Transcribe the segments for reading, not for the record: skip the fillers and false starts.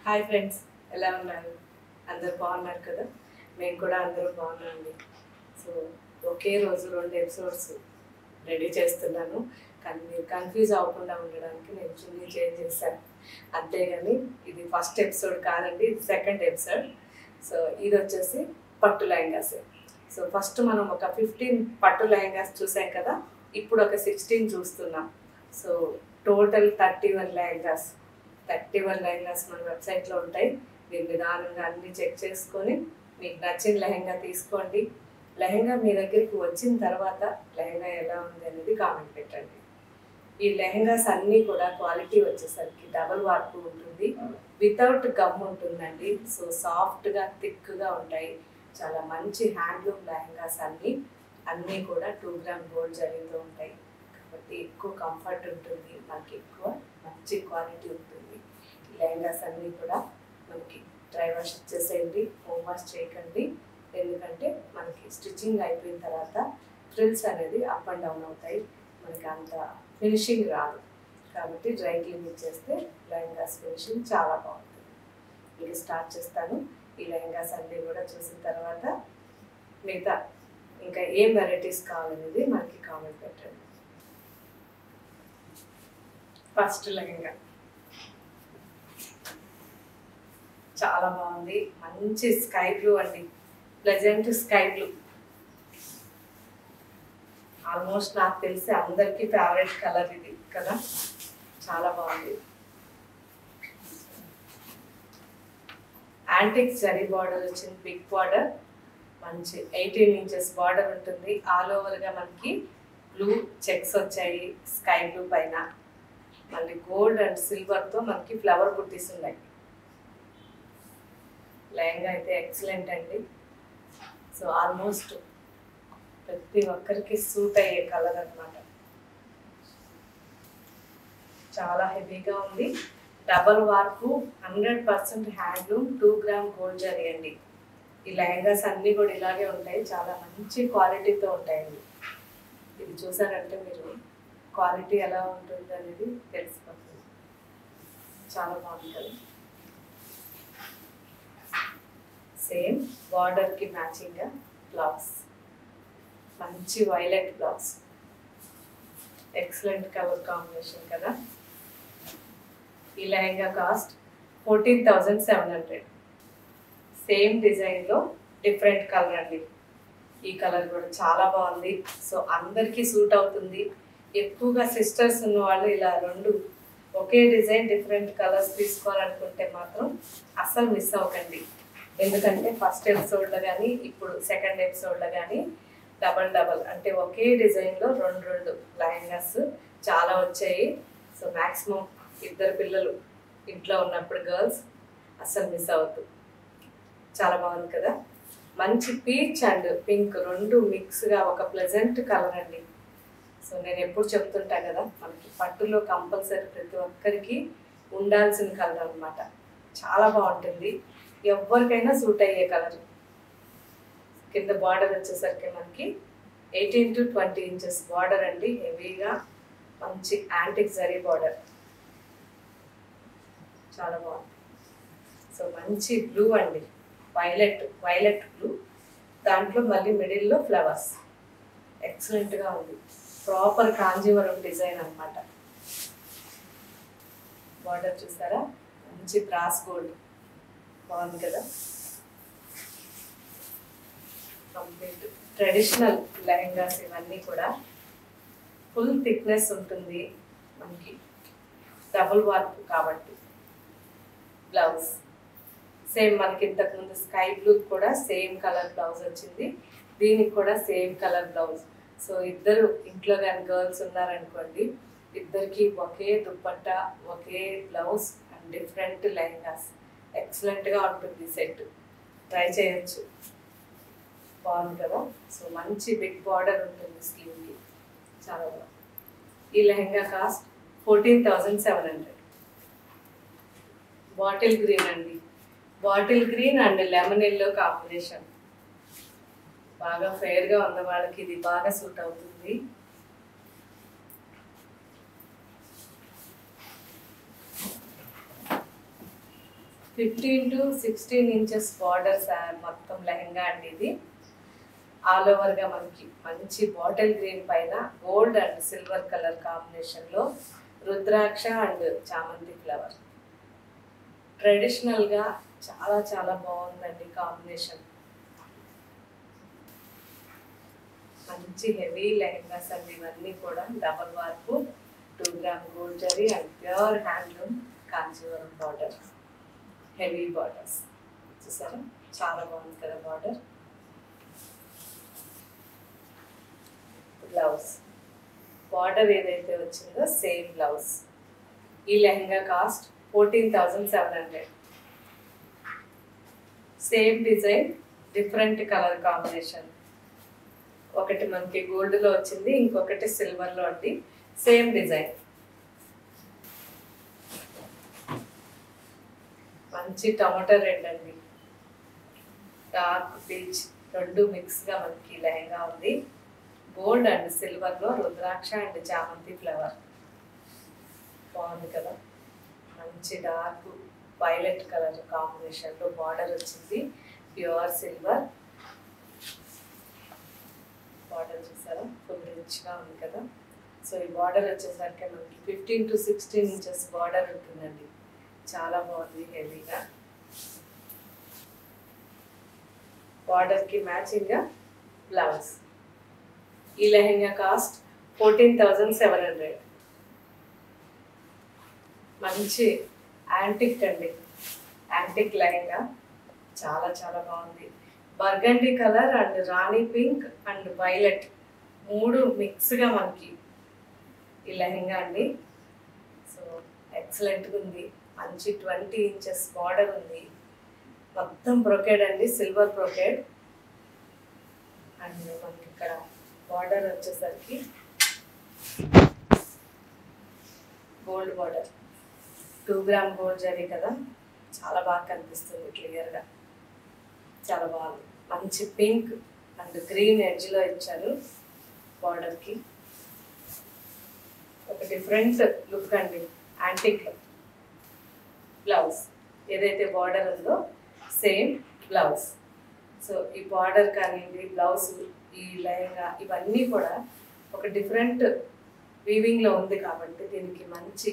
Hi friends, ఎలా ఉన్నారు? అందరు బాగున్నారు కదా? మేము కూడా అందరూ బాగున్నామండి. సో ఒకే రోజు 2 ఎపిసోడ్స్ రెడీ చేస్తున్నాను. కానీ మీరు కన్ఫ్యూజ్ అవ్వకుండా ఉండడానికి నేను చున్నీ చేంజ్ చేశాను. అంతేగాని ఇది ఫస్ట్ ఎపిసోడ్ కాదండి, ఇది సెకండ్ ఎపిసోడ్. సో ఇది వచ్చేసి పట్టు లెహంగాస్. సో ఫస్ట్ మనం ఒక 15 పట్టు లెహంగాస్ చూసాం కదా, ఇప్పుడు ఒక 16 చూస్తున్నాం. So total 31 lehengas. 31 లెహంగాస్ మన వెబ్సైట్లో ఉంటాయి. మీరు నిదానంగా అన్నీ చెక్ చేసుకొని మీకు నచ్చిన లెహంగా తీసుకోండి. లెహంగా మీ దగ్గరికి వచ్చిన తర్వాత లెహంగా ఎలా ఉంది అనేది కామెంట్ పెట్టండి. ఈ లెహంగాస్ అన్నీ కూడా క్వాలిటీ వచ్చేసరికి డబుల్ వార్ప్ ఉంటుంది, వితౌట్ గమ్ ఉంటుందండి. సో సాఫ్ట్గా థిక్గా ఉంటాయి. చాలా మంచి హ్యాండ్లూమ్ లెహంగాస్ అన్నీ కూడా 2 గ్రామ్ గోల్డ్ జరీతో ఉంటాయి కాబట్టి ఎక్కువ కంఫర్ట్ ఉంటుంది, మనకి ఎక్కువ మంచి క్వాలిటీ ఉంటుంది. ఈ లెహంగాస్ అన్నీ కూడా మనకి డ్రై వాష్ ఇచ్చేసేయండి, హోమ్ వాష్ చేయకండి. ఎందుకంటే మనకి స్టిచ్చింగ్ అయిపోయిన తర్వాత ఫ్రిల్స్ అనేది అప్ అండ్ డౌన్ అవుతాయి, మనకి అంత ఫినిషింగ్ రాదు. కాబట్టి డ్రై క్లీనింగ్ చేస్తే లెహంగాస్ ఫినిషింగ్ చాలా బాగుంటుంది. ఇక స్టార్ట్ చేస్తాను. ఈ లెహంగాస్ అన్నీ కూడా చూసిన తర్వాత మిగతా ఇంకా ఏం వెరైటీస్ కావాలనేది మనకి కామెంట్ పెట్టండి. ఫస్ట్ లెహంగా చాలా బాగుంది, మంచి స్కై బ్లూ అండి, ప్లెజెంట్ స్కై బ్లూ. ఆల్మోస్ట్ నాకు తెలిసి అందరికీ ఫేవరెట్ కలర్ ఇది కదా, చాలా బాగుంది. యాంటిక్ జరీ బార్డర్ వచ్చింది, బిగ్ బార్డర్, మంచి 18 ఇంచెస్ బార్డర్ ఉంటుంది. ఆల్ ఓవర్గా మనకి బ్లూ చెక్స్ వచ్చాయి, స్కై బ్లూ పైన మళ్ళీ గోల్డ్ అండ్ సిల్వర్తో మనకి ఫ్లవర్ బుట్టీస్ ఉన్నాయి. లెహంగా అయితే ఎక్సలెంట్ అండి. సో ఆల్మోస్ట్ ప్రతి ఒక్కరికి సూట్ అయ్యే కలర్ అన్నమాట. చాలా హెవీగా ఉంది, డబల్ వార్పు, 100% హ్యాండ్లూమ్, 2 గ్రామ్ గోల్డ్ జరీ అండి. ఈ లెహంగాస్ అన్నీ కూడా ఇలాగే ఉంటాయి, చాలా మంచి క్వాలిటీతో ఉంటాయండి. ఇది చూసారంటే మీరు క్వాలిటీ ఎలా ఉంటుంది అనేది తెలిసిపోతుంది. చాలా బాగుంది కదా. సేమ్ బార్డర్కి మ్యాచింగ్గా బ్లౌజ్, మంచి violet blouse, excellent colour combination కదా. ఈ లెహంగా కాస్ట్ 14,700. సేమ్ డిజైన్లో డిఫరెంట్ కలర్ అండి. ఈ కలర్ కూడా చాలా బాగుంది. సో అందరికీ సూట్ అవుతుంది. ఎక్కువగా సిస్టర్స్ ఉన్న వాళ్ళు ఇలా 2 ఒకే డిజైన్ డిఫరెంట్ కలర్స్ తీసుకోవాలనుకుంటే మాత్రం అస్సలు మిస్ అవ్వకండి. ఎందుకంటే ఫస్ట్ ఎపిసోడ్లో కానీ ఇప్పుడు సెకండ్ ఎపిసోడ్లో కానీ డబల్ అంటే ఒకే డిజైన్లో 2 లెహంగాస్ చాలా వచ్చాయి. సో మ్యాక్సిమం 2 పిల్లలు ఇంట్లో ఉన్నప్పుడు గర్ల్స్ అస్సలు మిస్ అవ్వద్దు. చాలా బాగుంది కదా, మంచి పీచ్ అండ్ పింక్ 2 మిక్స్గా ఒక ప్లెజెంట్ కలర్ అండి. సో నేను ఎప్పుడు చెప్తుంటా కదా, మనకి పట్టులో కంపల్సరీ ప్రతి ఒక్కరికి ఉండాల్సిన కలర్ అనమాట. చాలా బాగుంటుంది, ఎవరికైనా సూట్ అయ్యే కలర్. కింద బార్డర్ వచ్చేసరికి మనకి 18 to 20 ఇంచెస్ బార్డర్ అండి, హెవీగా మంచి యాంటిక్ జరీ బార్డర్, చాలా బాగుంది. సో మంచి బ్లూ అండి, వైలెట్ బ్లూ, దాంట్లో మళ్ళీ మిడిల్లో ఫ్లవర్స్, ఎక్సలెంట్గా ఉంది. ప్రాపర్ కాంజీవరం డిజైన్ అనమాట. బార్డర్ చూసారా, మంచి బ్రాస్ గోల్డ్, బాగుంది కదా. కంప్లీట్ ట్రెడిషనల్ లెహంగాస్ ఇవన్నీ కూడా ఫుల్ థిక్నెస్ ఉంటుంది మనకి, డబుల్ వార్ప్ కాబట్టి. బ్లౌజ్ సేమ్ మనకి ఇంతకుముందు స్కై బ్లూ కూడా సేమ్ కలర్ బ్లౌజ్ వచ్చింది, దీనికి కూడా సేమ్ కలర్ బ్లౌజ్. సో ఇద్దరు ఇంట్లో కానీ గర్ల్స్ ఉన్నారనుకోండి, ఇద్దరికి ఒకే దుప్పట్టా, ఒకే బ్లౌజ్ అండ్ డిఫరెంట్ లెహంగాస్, ఎక్సలెంట్గా ఉంటుంది సెట్. ట్రై చేయొచ్చు, బాగుంది కదా. సో మంచి బిగ్ బార్డర్ ఉంటుంది స్లీవ్కి, చాలా బాగుంది. ఈ లెహంగా కాస్ట్ 14,700. బాటిల్ గ్రీన్ అండి, bottle green and lemon yellow combination, బాగా ఫెయిర్గా ఉన్న వాళ్ళకి ఇది బాగా సూట్ అవుతుంది. 15 to 16 ఇంచెస్ బార్డర్స్ మొత్తం లెహంగా అండి ఇది. ఆల్ ఓవర్గా మనకి మంచి బాటిల్ గ్రీన్ పైన గోల్డ్ అండ్ సిల్వర్ కలర్ కాంబినేషన్లో రుద్రాక్ష అండ్ చామంతి ఫ్లవర్. ట్రెడిషనల్గా చాలా చాలా బాగుందండి కాంబినేషన్. మంచి హెవీ లెహంగాస్ అండి ఇవన్నీ కూడా. డబల్ వార్పు, 2 gram gold zari and pure handloom Kanjeevaram border. Heavy borders చూసారా, చాలా బాగుంది కదా బార్డర్. బ్లౌజ్ బార్డర్ ఏదైతే వచ్చిందో సేమ్ బ్లౌజ్. ఈ lehenga cost 14,700. Same design, different colour combination. ఒకటి మనకి గోల్డ్లో వచ్చింది, ఇంకొకటి సిల్వర్లో అండి. Same design. మంచి టమాటా రెడ్ అండి, డార్క్ పీచ్ రెండు మిక్స్గా మనకి లెహంగా ఉంది. గోల్డ్ అండ్ సిల్వర్లో రుద్రాక్ష అండ్ చామంతి ఫ్లవర్. బాగుంది కదా. మంచి డార్క్ వైలెట్ కలర్ కాంబినేషన్లో బార్డర్ వచ్చింది. ప్యూర్ సిల్వర్ బార్డర్ చూసారా, ఫుల్ రిచ్గా ఉంది కదా. సో ఈ బార్డర్ వచ్చేసరికి మనకి 15 to 16 ఇంచెస్ బార్డర్ ఉంటుందండి. చాలా బాగుంది హెవీగా. బార్డర్కి మ్యాచింగ్గా బ్లౌజ్. ఈ లెహంగా కాస్ట్ 14,700. మంచి యాంటిక్ అండి, యాంటిక్ లెహంగా చాలా చాలా బాగుంది. Burgundy colour and Rani pink and violet మూడు మిక్స్గా మనకి ఈ లెహంగా అండి. సో ఎక్సలెంట్గా ఉంది. మంచి 20 ఇంచెస్ బార్డర్ ఉంది. మొత్తం బ్రొకేడ్ అండి, సిల్వర్ బ్రొకేడ్. అండ్ మనకి ఇక్కడ బార్డర్ వచ్చేసరికి gold border. 2 gram gold zari కదా, చాలా బాగా కనిపిస్తుంది క్లియర్గా. చాలా బాగుంది. మంచి పింక్ అండ్ గ్రీన్ ఎడ్జ్లో ఇచ్చారు బార్డర్కి. ఒక డిఫరెంట్ లుక్ అండి, యాంటిక్లో. బ్లౌజ్ ఏదైతే బార్డర్ ఉందో సేమ్ బ్లౌజ్. సో ఈ బార్డర్ కానివ్వండి, బ్లౌజ్, ఈ లెహంగా ఇవన్నీ కూడా ఒక డిఫరెంట్ వీవింగ్లో ఉంది కాబట్టి దీనికి మంచి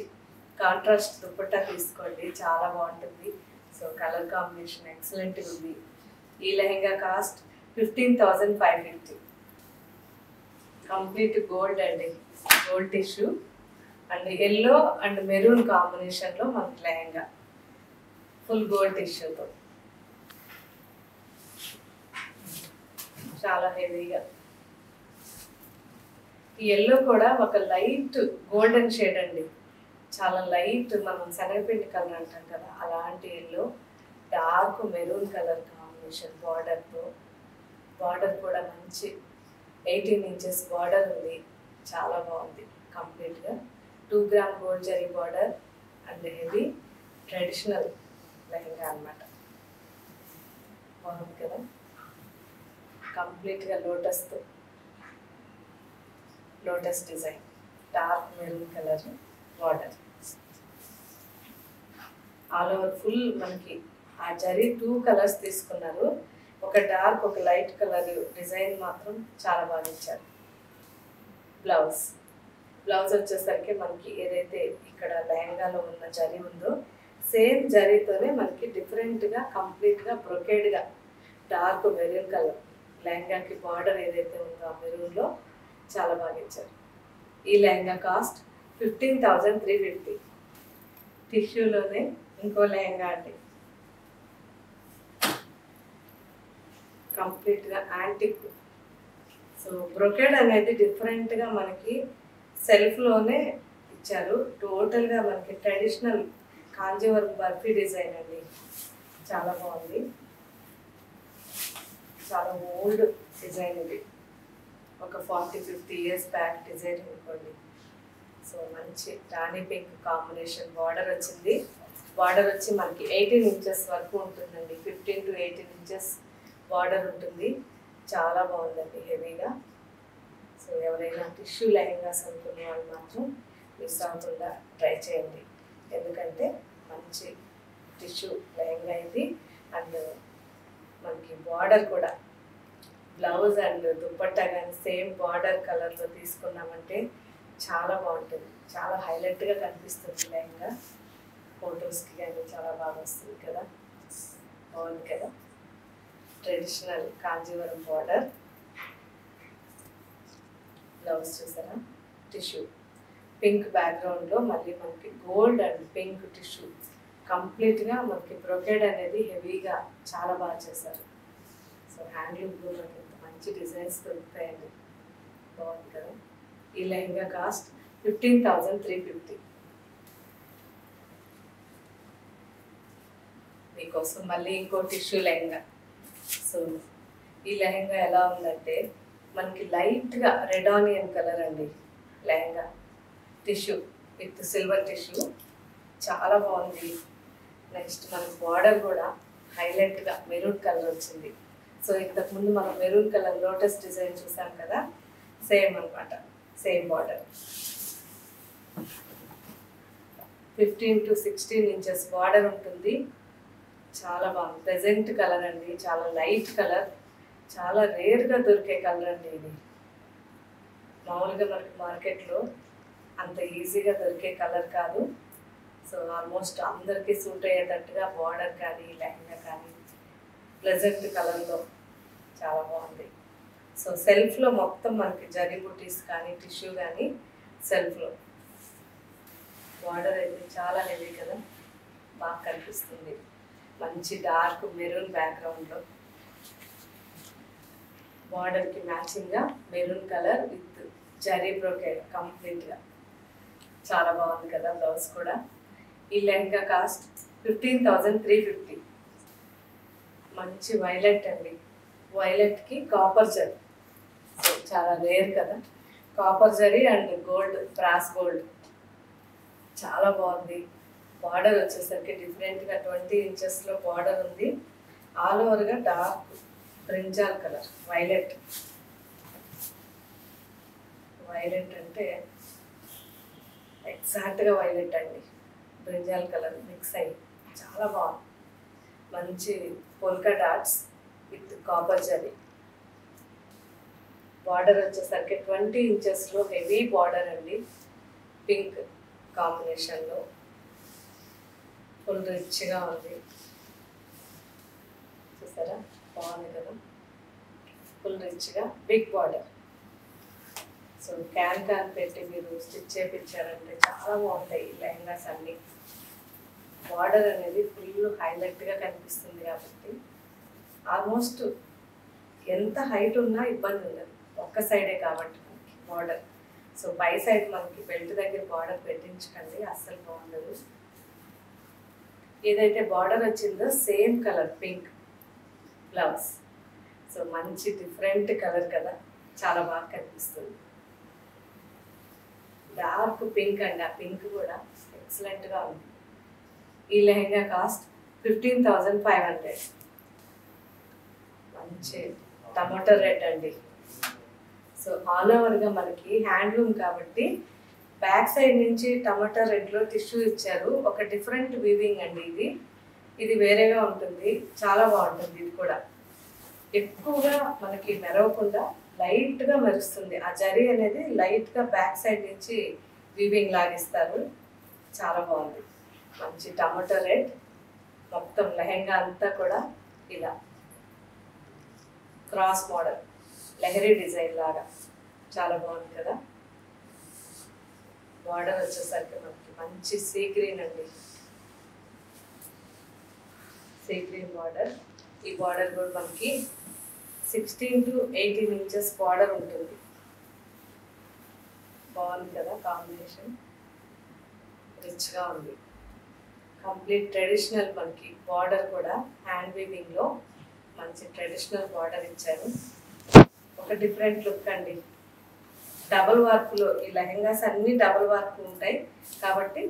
కాంట్రాస్ట్ దుపట్టా తీసుకోండి, చాలా బాగుంటుంది. సో కలర్ కాంబినేషన్ ఎక్సలెంట్గా ఉంది. ఈ లెహంగా కాస్ట్ 15,550. కంప్లీట్ గోల్డ్ అండి, gold tissue and yellow and maroon కాంబినేషన్లో మనకి లెహంగా ఫుల్ గోల్డ్ టిష్యూతో. చాలా హెవీగా. ఈ ఎల్లో కూడా ఒక లైట్ గోల్డెన్ షేడ్ అండి, చాలా లైట్, మనం శనగపిండి కలర్ అంటాం కదా అలాంటి yellow. Dark maroon colour combination బార్డర్తో. బార్డర్ కూడా మంచి 18 ఇంచెస్ బార్డర్ ఉంది. చాలా బాగుంది కంప్లీట్గా. 2 gram gold zari border and heavy traditional lehenga అనమాట. బాగుంది కదా. కంప్లీట్గా లోటస్తో, lotus design, dark maroon colour border. All over full మనకి ఆ జరీ 2 కలర్స్ తీసుకున్నారు. ఒక డార్క్, ఒక లైట్ కలర్ డిజైన్ మాత్రం చాలా బాగా ఇచ్చారు. బ్లౌజ్. బ్లౌజ్ వచ్చేసరికి మనకి ఏదైతే ఇక్కడ లెహంగాలో ఉన్న జరీ ఉందో సేమ్ జరీతోనే మనకి డిఫరెంట్గా కంప్లీట్గా బ్రొకేడ్గా డార్క్ మెరూన్ కలర్ లెహంగాకి బార్డర్ ఏదైతే ఉందో ఆ మెరూన్లో చాలా బాగా ఇచ్చారు. ఈ లెహంగా కాస్ట్ 15,350. టిష్యూలోనే ఇంకో లెహంగా అండి, కంప్లీట్గా యాంటిక్. సో బ్రొకేడ్ అనేది డిఫరెంట్గా మనకి సెల్ఫ్లోనే ఇచ్చారు. టోటల్గా మనకి ట్రెడిషనల్ కాంజీవరం బర్ఫీ డిజైన్ అండి, చాలా బాగుంది. చాలా ఓల్డ్ డిజైన్ ఇది, ఒక 40-50 ఇయర్స్ బ్యాక్ డిజైన్ అనుకోండి. సో మంచి రాణి పింక్ కాంబినేషన్ బార్డర్ వచ్చింది. బార్డర్ వచ్చి మనకి 18 ఇంచెస్ వరకు ఉంటుందండి. 15 to 18 ఇంచెస్ బార్డర్ ఉంటుంది. చాలా బాగుందండి హెవీగా. సో ఎవరైనా టిష్యూ లెహంగాస్ అనుకునే వాళ్ళు మాత్రం మిస్ అవ్వకుండా ట్రై చేయండి. ఎందుకంటే మంచి టిష్యూ లెహంగా ఇది. అండ్ మనకి బార్డర్ కూడా బ్లౌజ్ అండ్ దుపట్టా కానీ సేమ్ బార్డర్ కలర్లో తీసుకున్నామంటే చాలా బాగుంటుంది, చాలా హైలైట్గా కనిపిస్తుంది లెహంగా. ఫొటోస్కి కానీ చాలా బాగా వస్తుంది కదా, బాగుంది కదా. ట్రెడిషనల్ కాంజీవరం బార్డర్, బ్లౌజ్ చూసారా టిష్యూ పింక్ బ్యాక్గ్రౌండ్లో మళ్ళీ మనకి గోల్డ్ అండ్ పింక్ టిష్యూ కంప్లీట్గా మనకి బ్రొకేడ్ అనేది హెవీగా చాలా బాగా చేశారు. సో హ్యాండ్లూమ్లో మనకి ఇంత మంచి డిజైన్స్ దొరుకుతాయండి, బాగుంది కదా. ఈ లెహంగా కాస్ట్ 15,350. మీకోసం మళ్ళీ ఇంకో టిష్యూ లెహంగా. సో ఈ లెహంగా ఎలా ఉందంటే మనకి లైట్గా రెడ్ ఆనియన్ కలర్ అండి lehenga, tissue with silver tissue, చాలా బాగుంది. నెక్స్ట్ మనకి బార్డర్ కూడా హైలైట్గా మెరూన్ కలర్ వచ్చింది. సో ఇంతకుముందు మనం మెరూన్ కలర్ లోటస్ డిజైన్ చూసాం కదా, సేమ్ అనమాట, same border. 15 to 16 inches border ఉంటుంది. చాలా బాగుంది, ప్రెజెంట్ కలర్ అండి, చాలా లైట్ కలర్, చాలా రేర్గా దొరికే కలర్ అండి ఇది. మామూలుగా మనకి మార్కెట్లో అంత ఈజీగా దొరికే కలర్ కాదు. సో ఆల్మోస్ట్ అందరికీ సూట్ అయ్యేటట్టుగా బార్డర్ కానీ లెహంగా కానీ ప్లెజెంట్ కలర్లో చాలా బాగుంది. సో సెల్ఫ్లో మొత్తం మనకి జరీ బుటీస్ కానీ టిష్యూ కానీ సెల్ఫ్లో. బార్డర్ అయితే చాలా హెవీ కదా, బాగా కనిపిస్తుంది. మంచి డార్క్ మెరూన్ బ్యాక్గ్రౌండ్లో బార్డర్కి మ్యాచింగ్గా maroon colour with zari brocade కంప్లీట్గా చాలా బాగుంది కదా. బ్లౌజ్ కూడా. ఈ లెహంగా కాస్ట్ 15,350. మంచి వైలెట్ అండి, వైలెట్కి కాపర్ జరీ. సో చాలా రేర్ కదా, copper zari and gold, brass gold, చాలా బాగుంది. బార్డర్ వచ్చేసరికి డిఫరెంట్గా 20 ఇంచెస్లో బార్డర్ ఉంది. ఆల్ ఓవర్గా dark brinjal colour, violet. Violet అంటే ఎగ్జాక్ట్గా వైలెట్ అండి, బ్రింజాల్ కలర్ మిక్స్ అయ్యి చాలా బాగుంది. మంచి polka dots with copper zari. Border వచ్చేసరికి 20 ఇంచెస్లో హెవీ బార్డర్ అండి, పింక్ కాంబినేషన్లో ఫుల్ రిచ్గా ఉంది. చూసారా, బాగుంది కదా, ఫుల్ రిచ్గా బిగ్ బార్డర్. సో క్యాన్ పెట్టి మీరు స్టిచ్ చేయించారంటే చాలా బాగుంటాయి ఈ లెహంగాస్ అన్నీ. బార్డర్ అనేది ఫుల్ హైలైట్గా కనిపిస్తుంది కాబట్టి ఆల్మోస్ట్ ఎంత హైట్ ఉన్నా ఇబ్బంది ఉండదు, ఒక్క సైడే కాబట్టి మనకి బార్డర్. సో పై సైడ్ మనకి బెల్ట్ దగ్గర బార్డర్ పెట్టించకండి, అస్సలు బాగుండదు. ఏదైతే బార్డర్ వచ్చిందో same colour pink blouse. So మంచి డిఫరెంట్ కలర్ కదా, చాలా బాగా కనిపిస్తుంది. డార్క్ పింక్ అండి, ఆ పింక్ కూడా ఎక్సలెంట్గా ఉంది. ఈ లెహంగా కాస్ట్ 15,500. మంచి టమాటో రెడ్ అండి. సో ఆల్ ఓవర్గా మనకి హ్యాండ్లూమ్ కాబట్టి బ్యాక్ సైడ్ నుంచి టమాటో రెడ్లో టిష్యూ ఇచ్చారు. ఒక డిఫరెంట్ వీవింగ్ అండి ఇది, ఇది వేరేగా ఉంటుంది, చాలా బాగుంటుంది. ఇది కూడా ఎక్కువగా మనకి మెరవకుండా లైట్గా మెరుస్తుంది. ఆ జరీ అనేది లైట్గా బ్యాక్ సైడ్ నుంచి వీవింగ్ లాగిస్తారు, చాలా బాగుంది. మంచి టమాటో రెడ్, మొత్తం లెహంగా అంతా కూడా ఇలా క్రాస్ మోడల్ లెహరీ డిజైన్ లాగా చాలా బాగుంది కదా. బార్డర్ వచ్చేసరికి మనకి మంచి సీ గ్రీన్ అండి, సీ గ్రీన్ బార్డర్. ఈ బార్డర్ కూడా మనకి 16 to 18 ఇంచెస్ బార్డర్ ఉంటుంది. బాగుంది కదా, కాంబినేషన్ రిచ్గా ఉంది. కంప్లీట్ ట్రెడిషనల్ మనకి బార్డర్ కూడా హ్యాండ్ వీవింగ్లో మంచి ట్రెడిషనల్ బార్డర్ ఇచ్చారు. ఒక డిఫరెంట్ లుక్ అండి. డబుల్ వర్క్లో ఈ లెహంగాస్ అన్నీ డబుల్ వర్క్ ఉంటాయి కాబట్టి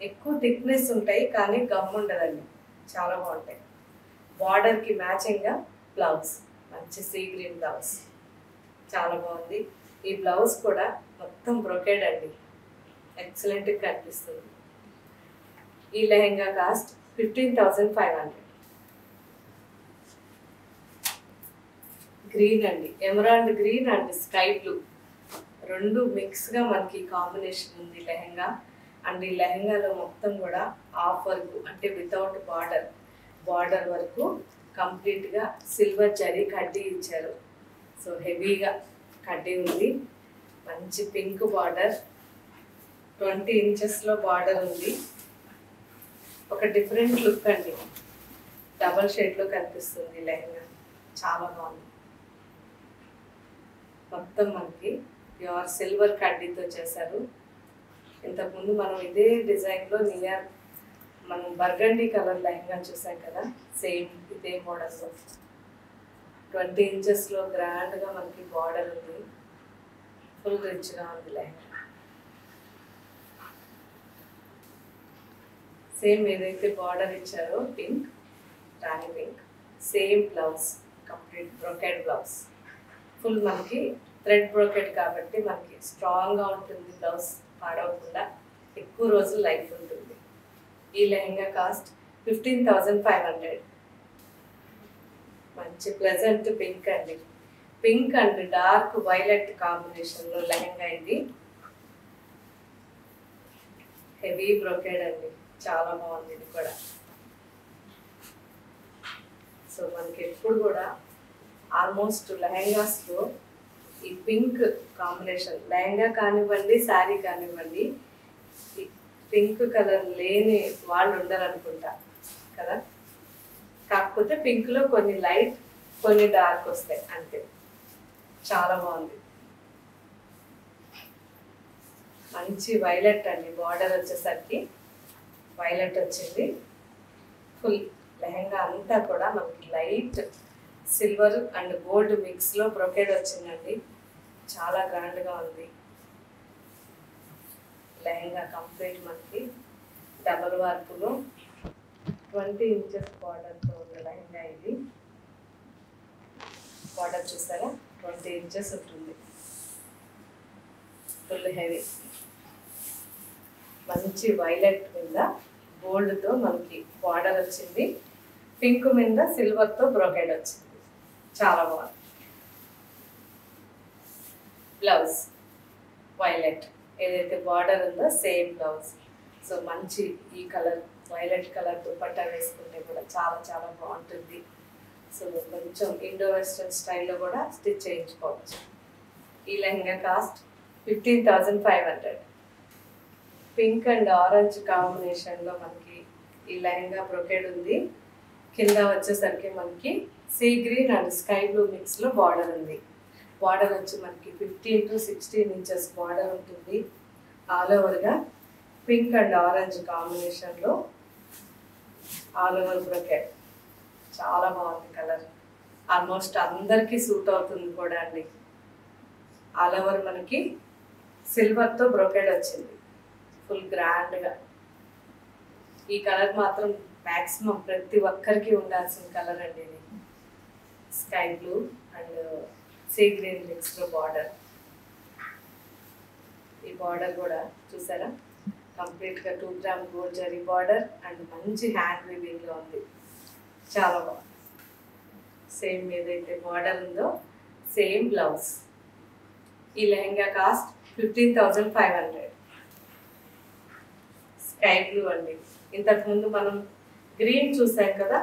ఎక్కువ థిక్నెస్ ఉంటాయి, కానీ గమ్ ఉండదండి, చాలా బాగుంటాయి. బార్డర్కి మ్యాచింగ్గా బ్లౌజ్, మంచి సీ గ్రీన్ బ్లౌజ్, చాలా బాగుంది. ఈ బ్లౌజ్ కూడా మొత్తం బ్రొకేడ్ అండి, ఎక్సలెంట్గా కనిపిస్తుంది. ఈ లెహంగా కాస్ట్ 15,500. గ్రీన్ అండి, emerald green and sky blue రెండు మిక్స్గా మనకి కాంబినేషన్ ఉంది లెహంగా. అండ్ ఈ లెహంగాలో మొత్తం కూడా హాఫ్ వర్క్ అంటే వితౌట్ బార్డర్ వరకు కంప్లీట్గా సిల్వర్ జరీ కడ్డీ ఇచ్చారు. సో హెవీగా కడ్డీ ఉంది. మంచి పింక్ బార్డర్, 20 ఇంచెస్లో బార్డర్ ఉంది. ఒక డిఫరెంట్ లుక్ అండి, డబల్ షేడ్లో కనిపిస్తుంది లెహంగా. చాలా బాగుంది. మొత్తం మనకి ప్యూర్ సిల్వర్ కడ్డీతో చేశారు. ఇంతకుముందు మనం ఇదే డిజైన్లో మనం బర్గండీ కలర్ లెహంగా చూసాం కదా, సేమ్ ఇదే మోడల్లో 20 ఇంచెస్లో గ్రాండ్గా మనకి బార్డర్ ఉంది. ఫుల్ రిచ్గా ఉంది లెహంగా. సేమ్ ఏదైతే బార్డర్ ఇచ్చారో pink, rani pink, same blouse, complete brocade blouse. Full మనకి థ్రెడ్ బ్రోకెడ్ కాబట్టి మనకి స్ట్రాంగ్గా ఉంటుంది. బ్లౌజ్ పాడవకుండా ఎక్కువ రోజులు లైఫ్ ఉంటుంది. ఈ లెహంగా కాస్ట్ 15,500. మంచి ప్లెజెంట్ పింక్ అండి, పింక్ అండ్ డార్క్ వైలెట్ కాంబినేషన్లో లెహంగా ఇది. హెవీ బ్రోకెడ్ అండి, చాలా బాగుంది ఇది కూడా. సో మనకి ఎప్పుడు కూడా ఆల్మోస్ట్ లెహంగాస్లో ఈ పింక్ కాంబినేషన్, లెహంగా కానివ్వండి శారీ కానివ్వండి, ఈ పింక్ కలర్ లేని వాళ్ళు ఉండరు అనుకుంటా కదా. కాకపోతే పింక్లో కొన్ని లైట్ కొన్ని డార్క్ వస్తాయి అంతే. చాలా బాగుంది. మంచి వైలెట్ అండి, బార్డర్ వచ్చేసరికి వైలెట్ వచ్చింది. ఫుల్ లెహంగా అంతా కూడా మనకి లైట్ సిల్వర్ అండ్ గోల్డ్ మిక్స్లో బ్రొకేడ్ వచ్చిందండి. చాలా గ్రాండ్గా ఉంది లెహంగా. కంప్లీట్ మనకి డబల్ వర్క్లో 20 ఇంచెస్ బార్డర్తో ఉన్న లెహంగా ఇది. బార్డర్ చూసారా, 20 ఇంచెస్ ఉంటుంది. ఫుల్ హెవీ, మంచి వైలెట్ మీద గోల్డ్తో మనకి బార్డర్ వచ్చింది. పింక్ మీద సిల్వర్తో బ్రోకెడ్ వచ్చింది. చాలా బాగుంది. బ్లౌజ్ వైలెట్, ఏదైతే బార్డర్ ఉందో సేమ్ బ్లౌజ్. సో మంచి ఈ కలర్ వైలెట్ కలర్ దుపట్టా వేసుకుంటే కూడా చాలా చాలా బాగుంటుంది. సో కొంచెం ఇండో వెస్ట్రన్ స్టైల్లో కూడా స్టిచ్ చేయించుకోవచ్చు. ఈ lehenga cost 15,500. Pink and orange కాంబినేషన్లో మనకి ఈ లెహంగా బ్రొకేడ్ ఉంది. కింద వచ్చేసరికి మనకి sea green and sky blue మిక్స్లో బార్డర్ ఉంది. బార్డర్ వచ్చి మనకి 15 to 16 ఇంచెస్ బార్డర్ ఉంటుంది. ఆల్ ఓవర్గా పింక్ అండ్ ఆరెంజ్ కాంబినేషన్లో ఆల్ ఓవర్ బ్రొకేడ్. చాలా బాగుంది కలర్. ఆల్మోస్ట్ అందరికీ సూట్ అవుతుంది కూడా అండి. ఆల్ ఓవర్ మనకి సిల్వర్తో బ్రొకేడ్ వచ్చింది. ఫుల్ గ్రాండ్గా. ఈ కలర్ మాత్రం మ్యాక్సిమం ప్రతి ఒక్కరికి ఉండాల్సిన కలర్ అండి ఇది. Sky blue and sea green మిక్స్లో బార్డర్. ఈ బార్డర్ కూడా చూసారా, కంప్లీట్గా 2 gram gold zari border and మంచి హ్యాండ్ వీవింగ్లో ఉంది. చాలా బాగుంది. సేమ్ ఏదైతే బార్డర్ ఉందో సేమ్ బ్లౌజ్. ఈ లెహంగా కాస్ట్ 15,500. స్కై బ్లూ అండి. ఇంతకుముందు మనం గ్రీన్ చూసాం కదా,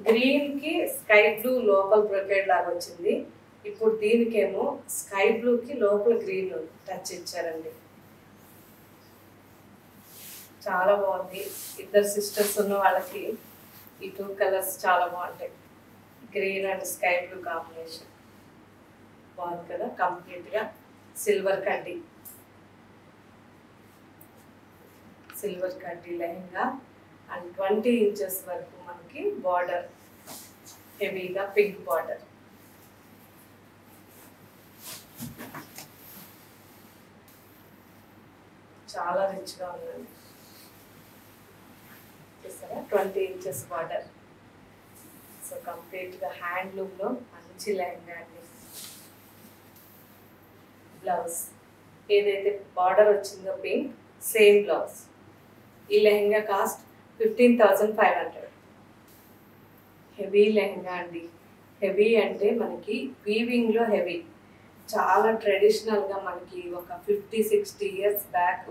గ్రీన్కి స్కై బ్లూ లోపల బ్రొకేడ్ లాగా వచ్చింది. ఇప్పుడు దీనికేమో స్కై బ్లూకి లోపల గ్రీన్ టచ్ ఇచ్చారండి. చాలా బాగుంది. ఇద్దరు సిస్టర్స్ ఉన్న వాళ్ళకి ఈ 2 కలర్స్ చాలా బాగుంటాయి. Green and sky blue combination బాగుంది కదా. కంప్లీట్గా సిల్వర్ కడ్డీ, సిల్వర్ కడ్డీ లెహంగా అండ్ 20 ఇంచెస్ వరకు మనకి బార్డర్, హెవీగా పింక్ బార్డర్. చాలా రిచ్గా ఉందండి. చూసారా, 20 ఇంచెస్ బార్డర్. సో కంప్లీట్గా హ్యాండ్లూమ్లో మంచి లెహంగా అండి. బ్లౌజ్ ఏదైతే బార్డర్ వచ్చిందో పింక్, సేమ్ బ్లౌజ్. ఈ లెహంగా కాస్ట్ 15,500. హెవీ లెహంగా అండి. హెవీ అంటే మనకి వీవింగ్లో హెవీ, చాలా ట్రెడిషనల్గా మనకి ఒక 50-60 ఇయర్స్ బ్యాక్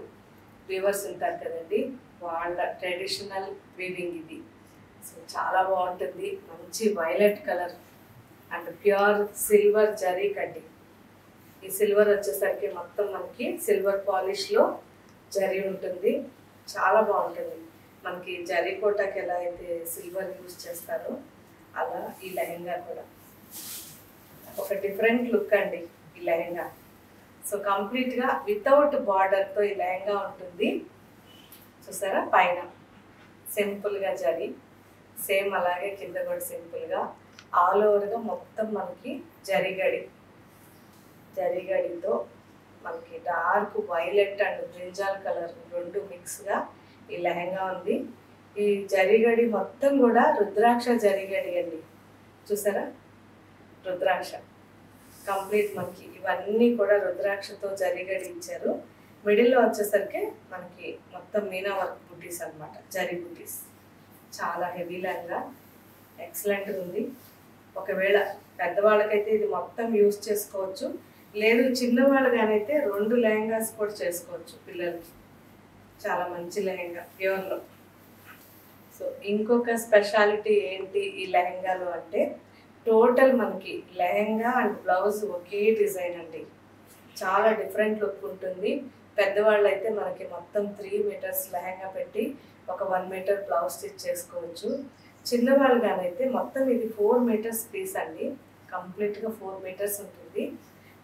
వీవర్స్ ఉంటారు కదండి, వాళ్ళ ట్రెడిషనల్ వీవింగ్ ఇది. సో చాలా బాగుంటుంది. మంచి violet colour and pure silver zari కడ్డీ. ఈ సిల్వర్ వచ్చేసరికి మొత్తం మనకి సిల్వర్ పాలిష్లో జరీ ఉంటుంది. చాలా బాగుంటుంది. మనకి జరీ కోటాకి ఎలా అయితే సిల్వర్ యూజ్ చేస్తారో అలా ఈ లెహంగా కూడా ఒక డిఫరెంట్ లుక్ అండి ఈ లెహంగా. సో కంప్లీట్గా వితౌట్ బార్డర్తో ఈ లెహంగా ఉంటుంది. చూసారా, పైన సింపుల్గా జరీ, సేమ్ అలాగే కింద కూడా సింపుల్గా, ఆల్ ఓవర్గా మొత్తం మనకి జరీగడితో మనకి dark violet and brinjal colour రెండు మిక్స్గా ఈ లెహంగా ఉంది. ఈ జరీగడి మొత్తం కూడా రుద్రాక్ష జరీగడి అండి. చూసారా, రుద్రాక్ష కంప్లీట్ మనకి ఇవన్నీ కూడా రుద్రాక్షతో జరీగడి ఇచ్చారు. మిడిల్లో వచ్చేసరికి మనకి మొత్తం మీనా వర్క్ బుటీస్ అనమాట, జరీ బుటీస్. చాలా హెవీ లెహంగా, ఎక్సలెంట్గా ఉంది. ఒకవేళ పెద్దవాళ్ళకైతే ఇది మొత్తం యూజ్ చేసుకోవచ్చు, లేదు చిన్నవాళ్ళగానైతే 2 లెహంగాస్ కూడా చేసుకోవచ్చు పిల్లలకి. చాలా మంచి లెహంగా ప్యూర్లో. సో ఇంకొక స్పెషాలిటీ ఏంటి ఈ లెహంగాలో అంటే, టోటల్ మనకి lehenga and blouse okay design అండి. చాలా డిఫరెంట్ లుక్ ఉంటుంది. పెద్దవాళ్ళు అయితే మనకి మొత్తం 3 మీటర్స్ లెహంగా పెట్టి ఒక 1 మీటర్ బ్లౌజ్ స్టిచ్ చేసుకోవచ్చు. చిన్నవాళ్ళు కానైతే మొత్తం ఇది 4 మీటర్స్ పీస్ అండి. కంప్లీట్గా 4 మీటర్స్ ఉంటుంది.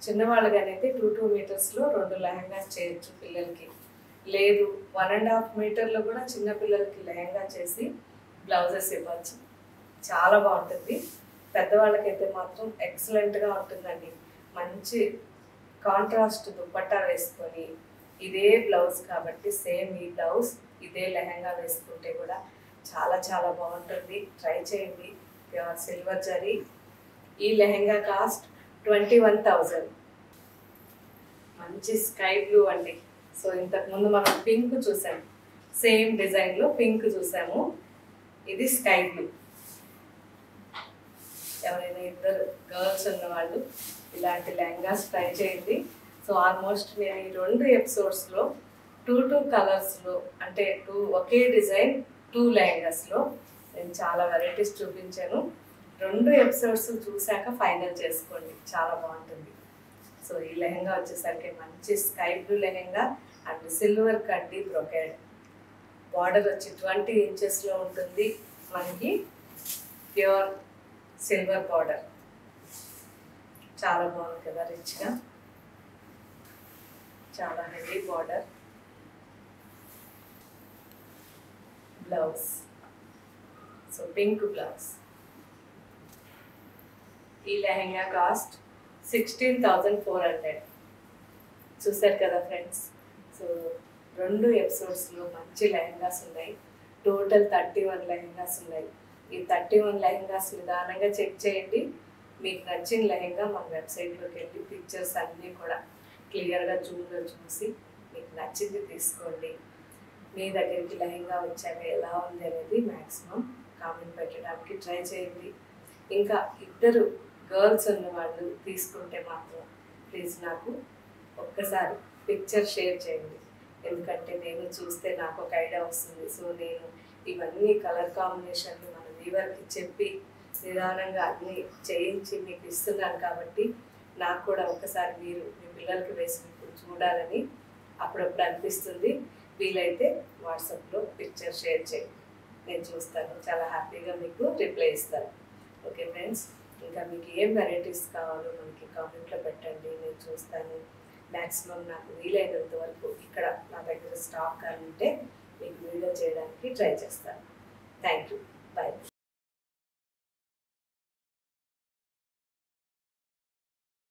చిన్నవాళ్ళు కానైతే 2 మీటర్స్లో 2 లెహంగాస్ చేయొచ్చు పిల్లలకి. లేదు 1.5 మీటర్లో కూడా చిన్న పిల్లలకి లెహంగా చేసి బ్లౌజెస్ ఇవ్వచ్చు. చాలా బాగుంటుంది. పెద్దవాళ్ళకైతే మాత్రం ఎక్సలెంట్గా ఉంటుందండి. మంచి కాంట్రాస్ట్ దుపట్టా వేసుకొని ఇదే బ్లౌజ్ కాబట్టి సేమ్ ఈ బ్లౌజ్ ఇదే లెహంగా వేసుకుంటే కూడా చాలా చాలా బాగుంటుంది. ట్రై చేయండి. Pure silver zari. ఈ లెహంగా కాస్ట్ 21,000. మంచి స్కై బ్లూ అండి. సో ఇంతకుముందు మనం పింక్ చూసాము, సేమ్ డిజైన్లో పింక్ చూసాము. ఇది స్కై బ్లూ. ఎవరైనా ఇద్దరు గర్ల్స్ ఉన్నవాళ్ళు ఇలాంటి లెహంగాస్ ట్రై చేయండి. సో ఆల్మోస్ట్ నేను ఈ 2 ఎపిసోడ్స్లో 2 కలర్స్లో అంటే ఒకే డిజైన్ 2 లెహంగాస్లో నేను చాలా వెరైటీస్ చూపించాను. 2 ఎపిసోడ్స్ చూశాక ఫైనల్ చేసుకోండి, చాలా బాగుంటుంది. సో ఈ లెహంగా వచ్చేసరికి మంచి sky blue lehenga and silver కడ్డీ బ్రొకేడ్. బార్డర్ వచ్చి 20 ఇంచెస్లో ఉంటుంది. మనకి ప్యూర్ సిల్వర్ బార్డర్. చాలా బాగుంది కదా, రిచ్గా. చాలా heavy border. Blouse so pink blouse. ఈ లెహంగా కాస్ట్ 16,400. చూసారు కదా ఫ్రెండ్స్. సో 2 ఎపిసోడ్స్లో మంచి లెహంగాస్ ఉన్నాయి. టోటల్ 31 లెహంగాస్ ఉన్నాయి. ఈ 31 లెహంగాస్ నిదానంగా చెక్ చేయండి. మీకు నచ్చిన లెహంగా మన వెబ్సైట్లోకి వెళ్ళి పిక్చర్స్ అన్నీ కూడా క్లియర్గా జూమ్లో చూసి మీకు నచ్చింది తీసుకోండి. మీ దగ్గరికి లెహంగా వచ్చాక ఎలా ఉంది అనేది మ్యాక్సిమం కామెంట్ పెట్టడానికి ట్రై చేయండి. ఇంకా ఇద్దరు గర్ల్స్ ఉన్న వాళ్ళు తీసుకుంటే మాత్రం ప్లీజ్ నాకు ఒక్కసారి పిక్చర్ షేర్ చేయండి. ఎందుకంటే నేను చూస్తే నాకు ఒక ఐడియా వస్తుంది. సో నేను ఇవన్నీ కలర్ కాంబినేషన్లు మన వీవర్కి చెప్పి నిదానంగా అన్నీ చేయించి మీకు ఇస్తున్నాను కాబట్టి నాకు కూడా ఒకసారి మీరు మీ పిల్లలకి వేసి చూడాలని అప్పుడప్పుడు అనిపిస్తుంది. వీలైతే వాట్సాప్లో పిక్చర్ షేర్ చేయండి, నేను చూస్తాను. చాలా హ్యాపీగా మీకు రిప్లై ఇస్తాను. ఓకే ఫ్రెండ్స్, ఇంకా మీకు ఏం వెరైటీస్ కావాలో మనకి కామెంట్లో పెట్టండి, నేను చూస్తాను. మ్యాక్సిమం నాకు వీలైనంత వరకు ఇక్కడ నా దగ్గర స్టాక్ ఉంటే మీకు వీడియో చేయడానికి ట్రై చేస్తాను. Thank you. బాయ్.